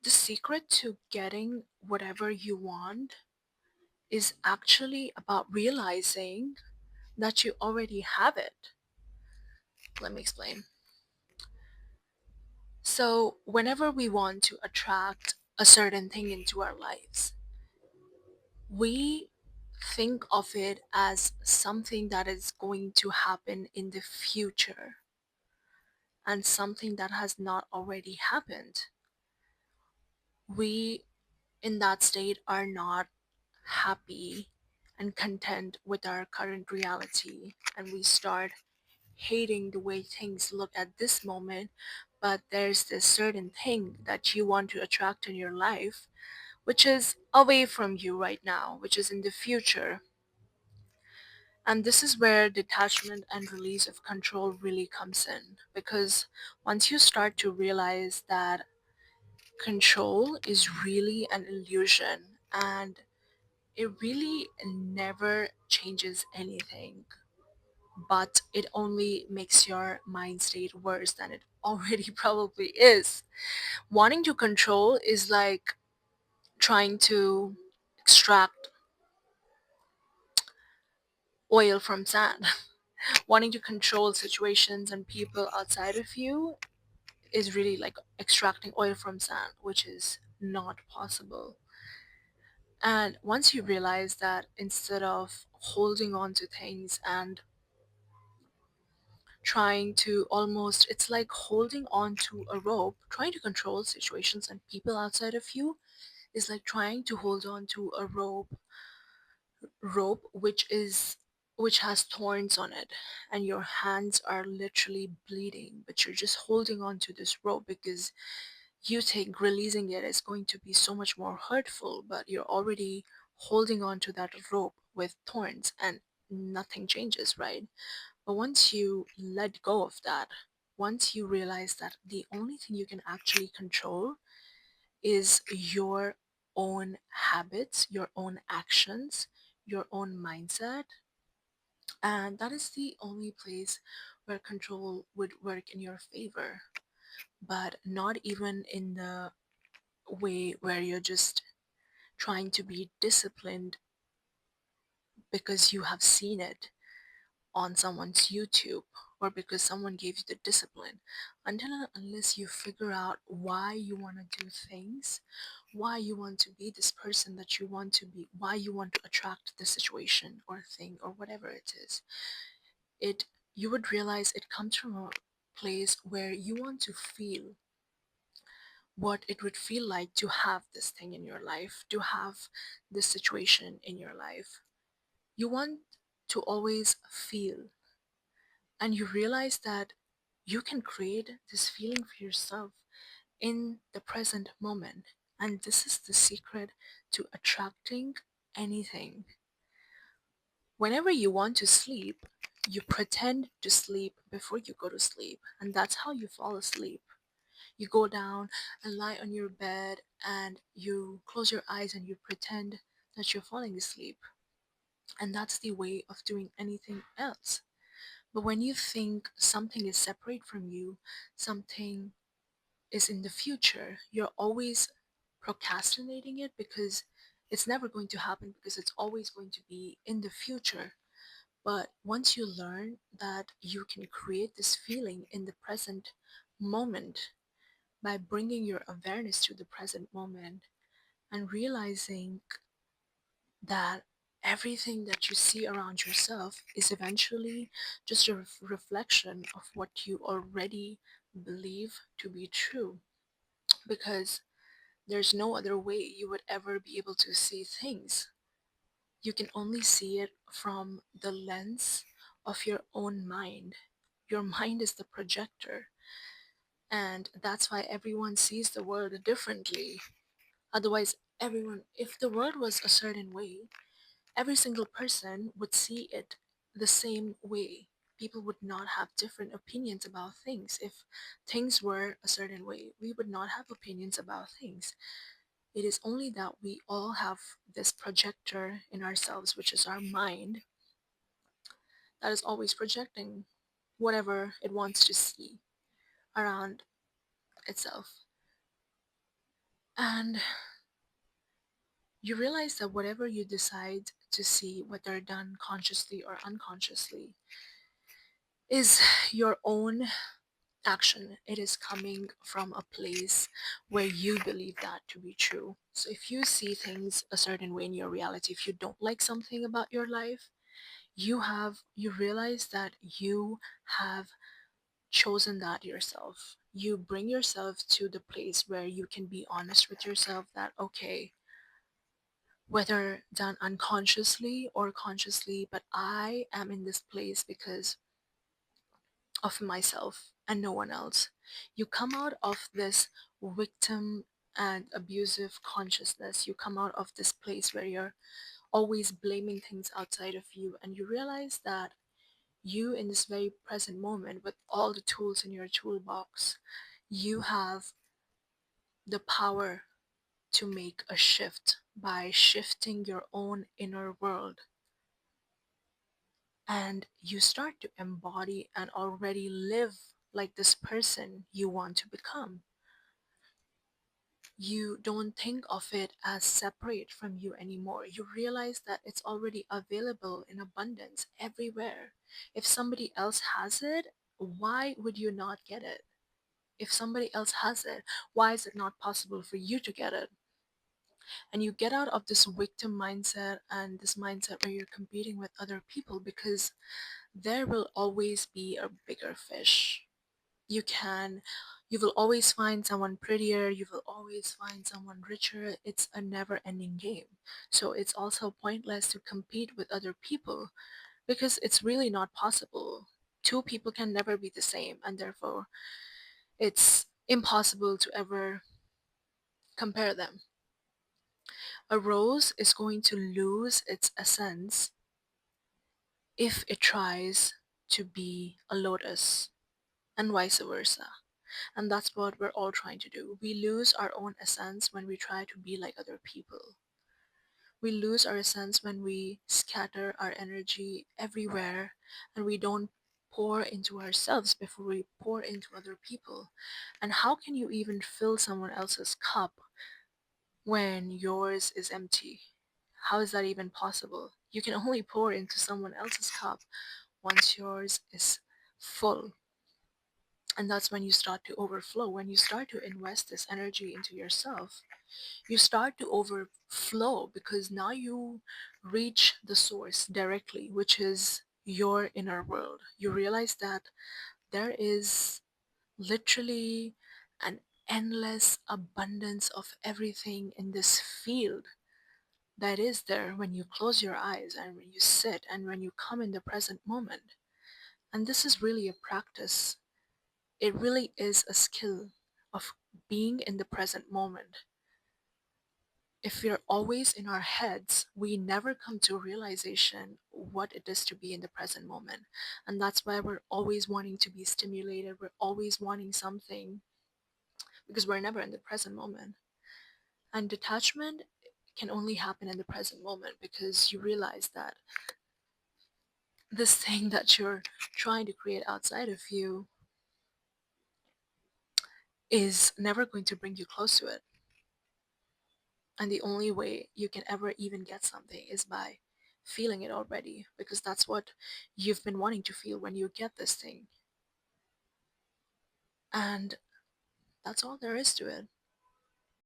The secret to getting whatever you want is actually about realizing that you already have it. Let me explain. So, whenever we want to attract a certain thing into our lives, we think of it as something that is going to happen in the future and something that has not already happened. We, in that state, are not happy and content with our current reality, and we start hating the way things look at this moment. But there's this certain thing that you want to attract in your life, which is away from you right now, which is in the future. And this is where detachment and release of control really comes in, because once you start to realize that control is really an illusion and it really never changes anything, but it only makes your mind state worse than it already probably is. Wanting to control is like trying to extract oil from sand. Wanting to control situations and people outside of you is really like extracting oil from sand, which is not possible. And once you realize that, instead of holding on to things and trying to almost, it's like holding on to a rope, trying to control situations and people outside of you is like trying to hold on to a rope which has thorns on it, and your hands are literally bleeding, but you're just holding on to this rope because you think releasing it is going to be so much more hurtful, but you're already holding on to that rope with thorns and nothing changes, right? But once you let go of that, once you realize that the only thing you can actually control is your own habits, your own actions, your own mindset, and that is the only place where control would work in your favor, but not even in the way where you're just trying to be disciplined because you have seen it on someone's YouTube or because someone gave you the discipline. Until and unless you figure out why you want to do things, why you want to be this person that you want to be, why you want to attract the situation or thing or whatever it is, it you would realize it comes from a place where you want to feel what it would feel like to have this thing in your life, to have this situation in your life. You want to always feel, and you realize that you can create this feeling for yourself in the present moment. And this is the secret to attracting anything. Whenever you want to sleep, you pretend to sleep before you go to sleep, and that's how you fall asleep. You go down and lie on your bed and you close your eyes and you pretend that you're falling asleep. And that's the way of doing anything else. But when you think something is separate from you, something is in the future, you're always procrastinating it because it's never going to happen because it's always going to be in the future. But once you learn that you can create this feeling in the present moment by bringing your awareness to the present moment and realizing that everything that you see around yourself is eventually just a reflection of what you already believe to be true, because there's no other way you would ever be able to see things. You can only see it from the lens of your own mind. Your mind is the projector, and that's why everyone sees the world differently. Otherwise, if the world was a certain way, every single person would see it the same way. People would not have different opinions about things. If things were a certain way, we would not have opinions about things. It is only that we all have this projector in ourselves, which is our mind, that is always projecting whatever it wants to see around itself. And you realize that whatever you decide to see, whether done consciously or unconsciously, is your own action. It is coming from a place where you believe that to be true. So if you see things a certain way in your reality, if you don't like something about your life, you realize that you have chosen that yourself. You bring yourself to the place where you can be honest with yourself that, okay, whether done unconsciously or consciously, but I am in this place because of myself and no one else. You come out of this victim and abusive consciousness. You come out of this place where you're always blaming things outside of you, and you realize that you, in this very present moment, with all the tools in your toolbox, you have the power to make a shift by shifting your own inner world, and you start to embody and already live like this person you want to become. You don't think of it as separate from you anymore. You realize that it's already available in abundance everywhere. If somebody else has it, why would you not get it? If somebody else has it, why is it not possible for you to get it? And you get out of this victim mindset and this mindset where you're competing with other people, because there will always be a bigger fish. You can, you will always find someone prettier, you will always find someone richer. It's a never ending game. So it's also pointless to compete with other people, because it's really not possible. Two people can never be the same, and therefore it's impossible to ever compare them. A rose is going to lose its essence if it tries to be a lotus, and vice versa. And that's what we're all trying to do. We lose our own essence when we try to be like other people. We lose our essence when we scatter our energy everywhere and we don't pour into ourselves before we pour into other people. And how can you even fill someone else's cup when yours is empty? How is that even possible? You can only pour into someone else's cup once yours is full. And that's when you start to overflow. When you start to invest this energy into yourself, you start to overflow, because now you reach the source directly, which is your inner world. You realize that there is literally an endless abundance of everything in this field that is there when you close your eyes and when you sit and when you come in the present moment. And this is really a practice. It really is a skill of being in the present moment. If we're always in our heads, we never come to realization what it is to be in the present moment. And that's why we're always wanting to be stimulated. We're always wanting something, because we're never in the present moment. And detachment can only happen in the present moment, because you realize that this thing that you're trying to create outside of you is never going to bring you close to it. And the only way you can ever even get something is by feeling it already, because that's what you've been wanting to feel when you get this thing. And that's all there is to it.